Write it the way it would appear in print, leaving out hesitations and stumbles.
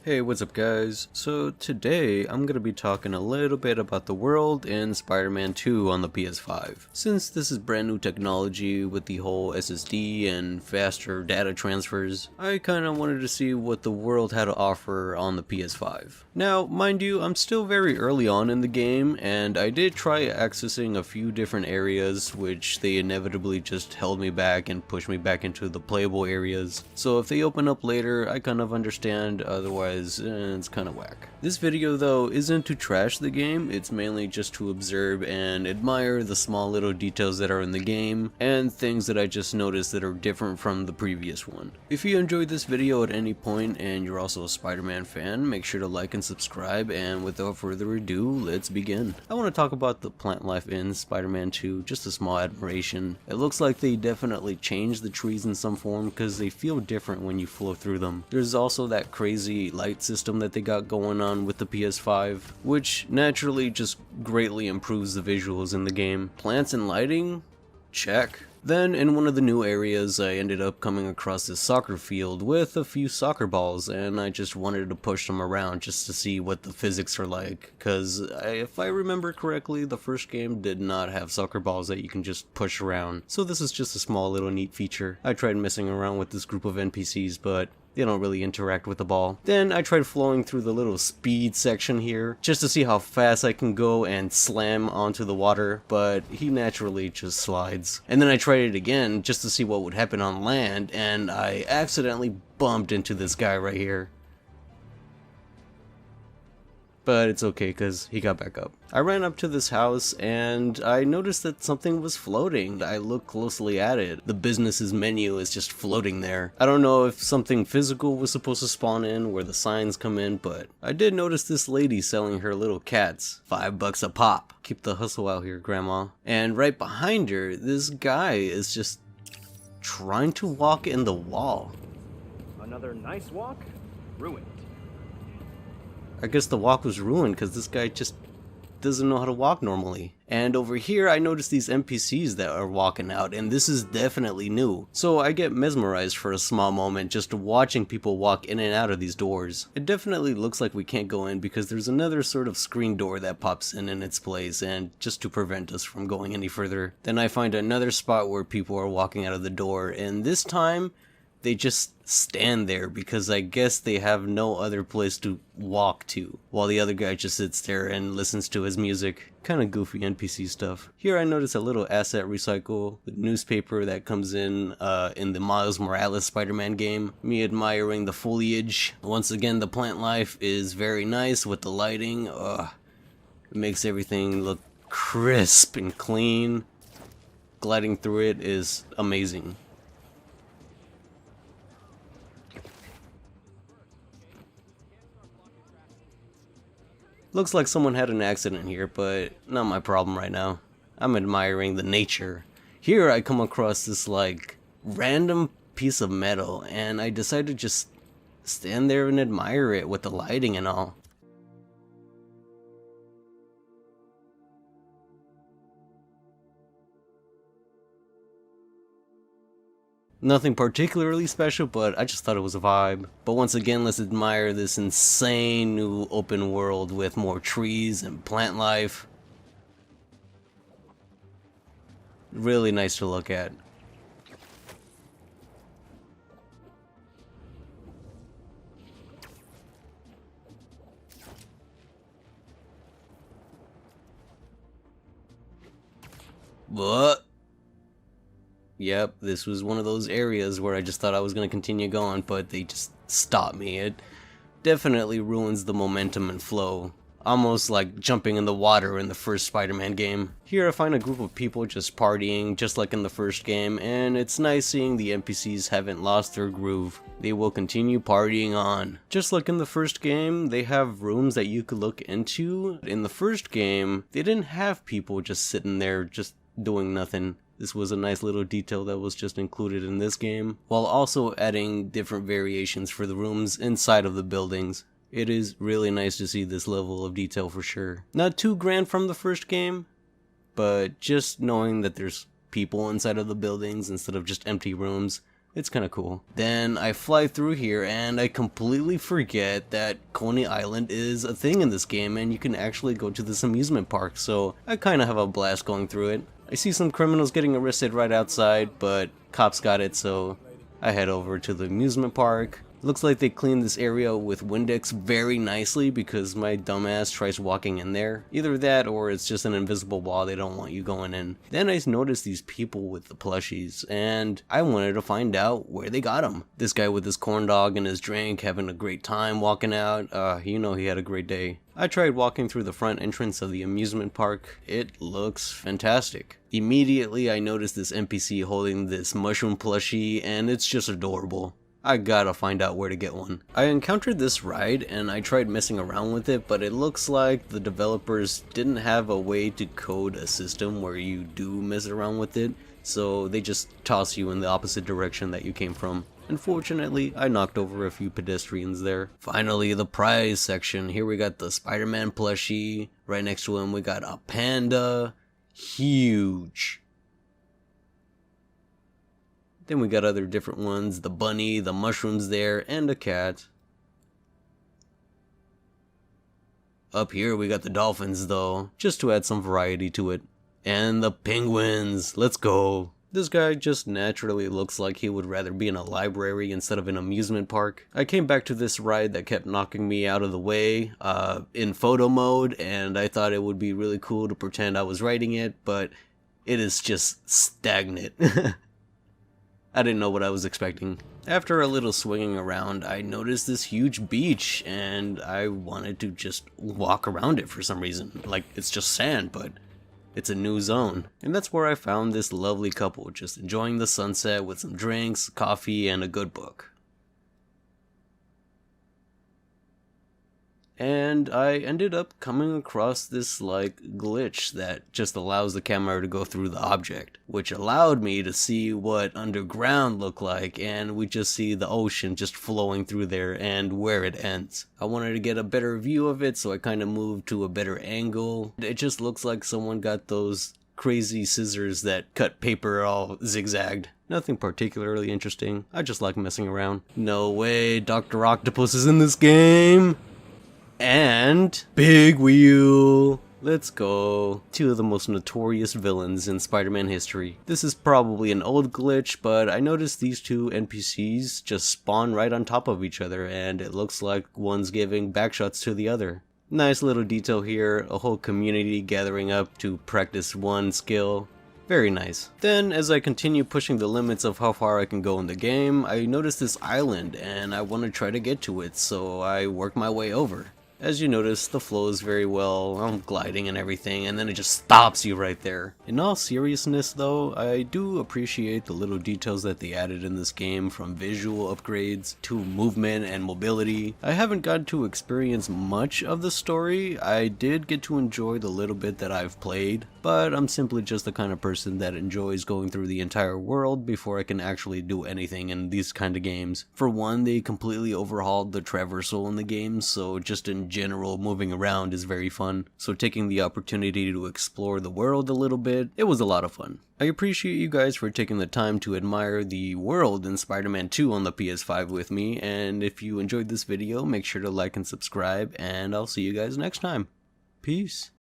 Hey, what's up guys? So today I'm going to be talking a little bit about the world in Spider-Man 2 on the PS5. Since this is brand new technology with the whole SSD and faster data transfers, I kinda wanted to see what the world had to offer on the PS5. Now, mind you, I'm still very early on in the game, and I did try accessing a few different areas, which they inevitably just held me back and pushed me back into the playable areas. So if they open up later, I kind of understand, otherwise it's kind of whack. This video though isn't to trash the game, it's mainly just to observe and admire the small little details that are in the game and things that I just noticed that are different from the previous one. If you enjoyed this video at any point and you're also a Spider-Man fan, make sure to like and subscribe, and without further ado, let's begin. I want to talk about the plant life in Spider-Man 2, just a small admiration. It looks like they definitely changed the trees in some form because they feel different when you flow through them. There's also that crazy light system that they got going on with the PS5, which naturally just greatly improves the visuals in the game. Plants and lighting? Check. Then in one of the new areas I ended up coming across this soccer field with a few soccer balls, and I just wanted to push them around just to see what the physics are like, cause if I remember correctly, the first game did not have soccer balls that you can just push around, so this is just a small little neat feature. I tried messing around with this group of NPCs, but they don't really interact with the ball. Then I tried flowing through the little speed section here, just to see how fast I can go and slam onto the water, but he naturally just slides. And then I tried it again, just to see what would happen on land, and I accidentally bumped into this guy right here. But it's okay because he got back up. I ran up to this house and I noticed that something was floating. I looked closely at it. The business's menu is just floating there. I don't know if something physical was supposed to spawn in where the signs come in, but I did notice this lady selling her little cats. $5 a pop. Keep the hustle out here, grandma. And right behind her, this guy is just trying to walk in the wall. Another nice walk? Ruined. I guess the walk was ruined because this guy just doesn't know how to walk normally. And over here I noticed these NPCs that are walking out, and this is definitely new. So I get mesmerized for a small moment just watching people walk in and out of these doors. It definitely looks like we can't go in because there's another sort of screen door that pops in its place, and just to prevent us from going any further. Then I find another spot where people are walking out of the door, and this time they just stand there because I guess they have no other place to walk to, while the other guy just sits there and listens to his music. Kinda goofy NPC stuff. Here I notice a little asset recycle, the newspaper that comes in the Miles Morales Spider-Man game. Me admiring the foliage. Once again, the plant life is very nice with the lighting. It makes everything look crisp and clean. Gliding through it is amazing. Looks like someone had an accident here, but not my problem right now. I'm admiring the nature. Here I come across this like random piece of metal, and I decided to just stand there and admire it with the lighting and all. Nothing particularly special, but I just thought it was a vibe. But once again, let's admire this insane new open world with more trees and plant life. Really nice to look at. What? Yep, this was one of those areas where I just thought I was going to continue going, but they just stopped me. It definitely ruins the momentum and flow. Almost like jumping in the water in the first Spider-Man game. Here I find a group of people just partying, just like in the first game, and it's nice seeing the NPCs haven't lost their groove. They will continue partying on. Just like in the first game, they have rooms that you could look into. In the first game, they didn't have people just sitting there just doing nothing. This was a nice little detail that was just included in this game, while also adding different variations for the rooms inside of the buildings. It is really nice to see this level of detail for sure. Not too grand from the first game, but just knowing that there's people inside of the buildings instead of just empty rooms It's kind of cool. Then I fly through here and I completely forget that Coney Island is a thing in this game and you can actually go to this amusement park, so I kind of have a blast going through it. I see some criminals getting arrested right outside, but cops got it, so I head over to the amusement park. Looks like they cleaned this area with Windex very nicely because my dumbass tries walking in there. Either that or it's just an invisible wall, they don't want you going in. Then I noticed these people with the plushies and I wanted to find out where they got them. This guy with his corn dog and his drink having a great time walking out. You know he had a great day. I tried walking through the front entrance of the amusement park. It looks fantastic. Immediately I noticed this NPC holding this mushroom plushie and it's just adorable. I gotta find out where to get one. I encountered this ride and I tried messing around with it, but it looks like the developers didn't have a way to code a system where you do mess around with it, so they just toss you in the opposite direction that you came from. Unfortunately, I knocked over a few pedestrians there. Finally, the prize section. Here we got the Spider-Man plushie. Right next to him we got a panda. Huge. Then we got other different ones, the bunny, the mushrooms there, and a cat. Up here we got the dolphins though, just to add some variety to it. And the penguins, let's go. This guy just naturally looks like he would rather be in a library instead of an amusement park. I came back to this ride that kept knocking me out of the way in photo mode, and I thought it would be really cool to pretend I was riding it, but it is just stagnant. I didn't know what I was expecting. After a little swinging around, I noticed this huge beach and I wanted to just walk around it for some reason. Like, it's just sand, but it's a new zone. And that's where I found this lovely couple just enjoying the sunset with some drinks, coffee, and a good book. And I ended up coming across this like glitch that just allows the camera to go through the object, which allowed me to see what underground looked like, and we just see the ocean just flowing through there and where it ends. I wanted to get a better view of it, so I kind of moved to a better angle. It just looks like someone got those crazy scissors that cut paper all zigzagged. Nothing particularly interesting. I just like messing around. No way, Dr. Octopus is in this game! And Big Wheel. Let's go. Two of the most notorious villains in Spider-Man history. This is probably an old glitch, but I noticed these two NPCs just spawn right on top of each other, and it looks like one's giving backshots to the other. Nice little detail here, a whole community gathering up to practice one skill. Very nice. Then, as I continue pushing the limits of how far I can go in the game, I noticed this island, and I want to try to get to it, so I work my way over. As you notice, the flow is very well, I'm gliding and everything, and then it just stops you right there. In all seriousness though, I do appreciate the little details that they added in this game, from visual upgrades to movement and mobility. I haven't gotten to experience much of the story. I did get to enjoy the little bit that I've played, but I'm simply just the kind of person that enjoys going through the entire world before I can actually do anything in these kind of games. For one, they completely overhauled the traversal in the game, so just in general, moving around is very fun. So taking the opportunity to explore the world a little bit, it was a lot of fun. I appreciate you guys for taking the time to admire the world in Spider-Man 2 on the PS5 with me, and if you enjoyed this video, make sure to like and subscribe, and I'll see you guys next time. Peace.